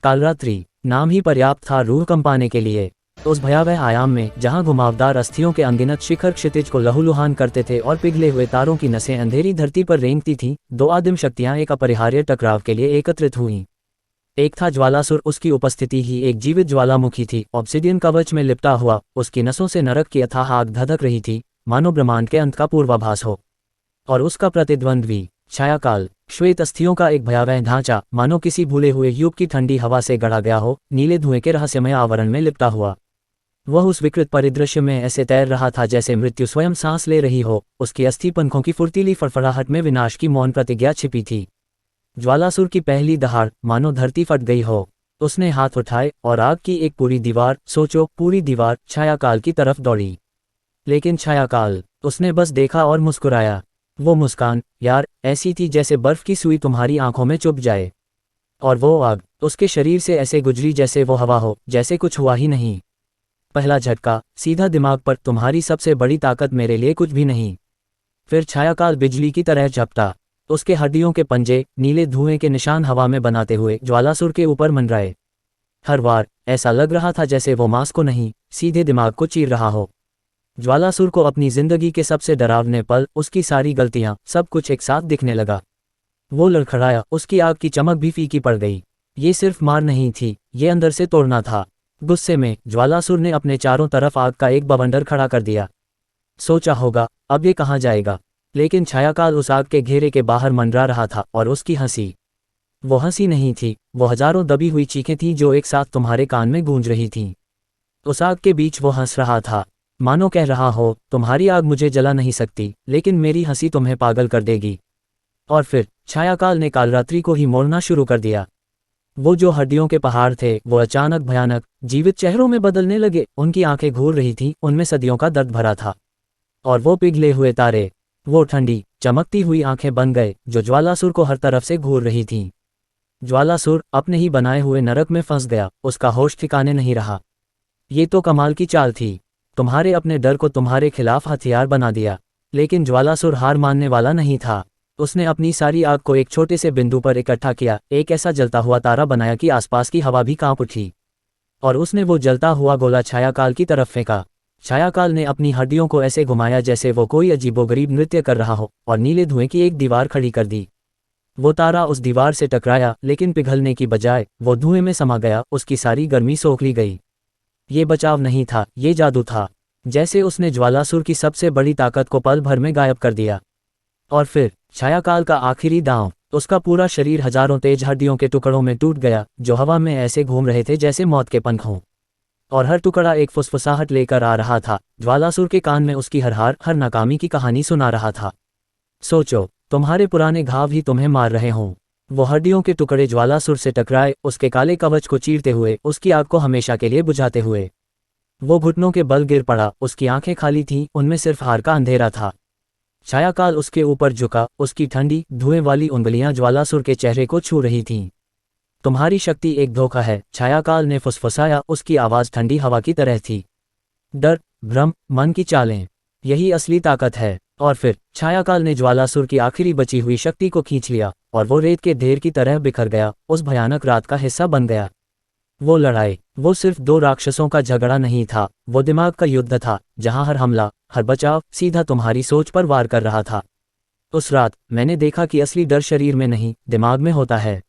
कालरात्रि नाम ही पर्याप्त था रूह कंपाने के लिए। उस भयावह आयाम में जहां घुमावदार अस्थियों के अनगिनत शिखर क्षितिज को लहूलुहान करते थे और पिघले हुए तारों की नसें अंधेरी धरती पर रेंगती थीं, दो आदिम शक्तियां एक अपरिहार्य टकराव के लिए एकत्रित हुईं। एक था ज्वालासुर, उसकी उपस्थिति ही एक जीवित ज्वालामुखी थी, ऑब्सिडियन कवच में लिपटा हुआ, उसकी नसों से नरक की अथाह आग धधक रही थी, मानो ब्रह्मांड के अंत का पूर्वाभास हो। और उसका प्रतिद्वंद्वी छायाकाल, श्वेत अस्थियों का एक भयावह ढांचा, मानो किसी भूले हुए युग की ठंडी हवा से गढ़ा गया हो, नीले धुएं के रहस्यमय आवरण में लिपटा हुआ। वह उस विकृत परिदृश्य में ऐसे तैर रहा था जैसे मृत्यु स्वयं सांस ले रही हो, उसकी अस्थि पंखों की फुर्तीली फड़फड़ाहट में विनाश की मौन प्रतिज्ञा छिपी थी। ज्वालासुर की पहली दहाड़ मानो धरती फट गई हो। उसने हाथ उठाए और आग की एक पूरी दीवार, सोचो पूरी दीवार, छायाकाल की तरफ दौड़ी। लेकिन छायाकाल, उसने बस देखा और मुस्कुराया। वो मुस्कान, यार, ऐसी थी जैसे बर्फ की सुई तुम्हारी आंखों में चुभ जाए। और वो आग उसके शरीर से ऐसे गुजरी जैसे वो हवा हो, जैसे कुछ हुआ ही नहीं। पहला झटका सीधा दिमाग पर, तुम्हारी सबसे बड़ी ताकत मेरे लिए कुछ भी नहीं। फिर छायाकाल बिजली की तरह झपटा, उसके हड्डियों के पंजे नीले धुएं के निशान हवा में बनाते हुए ज्वालासुर के ऊपर मंडराए। हर बार ऐसा लग रहा था जैसे वो मांस को नहीं, सीधे दिमाग को चीर रहा हो। ज्वालासुर को अपनी जिंदगी के सबसे डरावने पल, उसकी सारी गलतियां, सब कुछ एक साथ दिखने लगा। वो लड़खड़ाया, उसकी आग की चमक भी फीकी पड़ गई। ये सिर्फ मार नहीं थी, ये अंदर से तोड़ना था। गुस्से में ज्वालासुर ने अपने चारों तरफ आग का एक बवंडर खड़ा कर दिया। सोचा होगा अब ये कहाँ जाएगा, लेकिन छायाकाल उस आग के घेरे के बाहर मंडरा रहा था, और उसकी हंसी, वो हंसी नहीं थी, वो हजारों दबी हुई चीखें थीं जो एक साथ तुम्हारे कान में गूंज रही थीं। उस आग के बीच वो हंस रहा था, मानो कह रहा हो, तुम्हारी आग मुझे जला नहीं सकती, लेकिन मेरी हंसी तुम्हें पागल कर देगी। और फिर छायाकाल ने कालरात्रि को ही मोड़ना शुरू कर दिया। वो जो हड्डियों के पहाड़ थे, वो अचानक भयानक जीवित चेहरों में बदलने लगे। उनकी आंखें घूर रही थीं, उनमें सदियों का दर्द भरा था। और वो पिघले हुए तारे, वो ठंडी चमकती हुई आंखें बन गए जो ज्वालासुर को हर तरफ से घूर रही थीं। ज्वालासुर अपने ही बनाए हुए नरक में फंस गया, उसका होश ठिकाने नहीं रहा। ये तो कमाल की चाल थी, तुम्हारे अपने डर को तुम्हारे खिलाफ हथियार बना दिया। लेकिन ज्वालासुर हार मानने वाला नहीं था। उसने अपनी सारी आग को एक छोटे से बिंदु पर इकट्ठा किया, एक ऐसा जलता हुआ तारा बनाया कि आसपास की हवा भी कांप उठी। और उसने वो जलता हुआ गोला छायाकाल की तरफ फेंका। छायाकाल ने अपनी हड्डियों को ऐसे घुमाया जैसे वो कोई अजीबोगरीब नृत्य कर रहा हो, और नीले धुएं की एक दीवार खड़ी कर दी। वो तारा उस दीवार से टकराया, लेकिन पिघलने की बजाय वो धुएं में समा गया, उसकी सारी गर्मी सोख ली गई। ये बचाव नहीं था, ये जादू था। जैसे उसने ज्वालासुर की सबसे बड़ी ताकत को पल भर में गायब कर दिया। और फिर छायाकाल का आखिरी दांव, उसका पूरा शरीर हजारों तेज हड्डियों के टुकड़ों में टूट गया, जो हवा में ऐसे घूम रहे थे जैसे मौत के पंख हों। और हर टुकड़ा एक फुसफुसाहट लेकर आ रहा था, ज्वालासुर के कान में उसकी हर हार, हर नाकामी की कहानी सुना रहा था। सोचो, तुम्हारे पुराने घाव ही तुम्हें मार रहे हों। वो हड्डियों के टुकड़े ज्वालासुर से टकराए, उसके काले कवच को चीरते हुए, उसकी आग को हमेशा के लिए बुझाते हुए। वो घुटनों के बल गिर पड़ा, उसकी आंखें खाली थीं, उनमें सिर्फ हार का अंधेरा था। छायाकाल उसके ऊपर झुका, उसकी ठंडी धुएं वाली उंगलियां ज्वालासुर के चेहरे को छू रही थीं। तुम्हारी शक्ति एक धोखा है, छायाकाल ने फुसफुसाया, उसकी आवाज ठंडी हवा की तरह थी। डर, भ्रम, मन की चालें, यही असली ताकत है। और फिर छायाकाल ने ज्वालासुर की आखिरी बची हुई शक्ति को खींच लिया, और वो रेत के ढेर की तरह बिखर गया, उस भयानक रात का हिस्सा बन गया। वो लड़ाई, वो सिर्फ दो राक्षसों का झगड़ा नहीं था, वो दिमाग का युद्ध था, जहां हर हमला, हर बचाव सीधा तुम्हारी सोच पर वार कर रहा था। उस रात मैंने देखा कि असली डर शरीर में नहीं, दिमाग में होता है।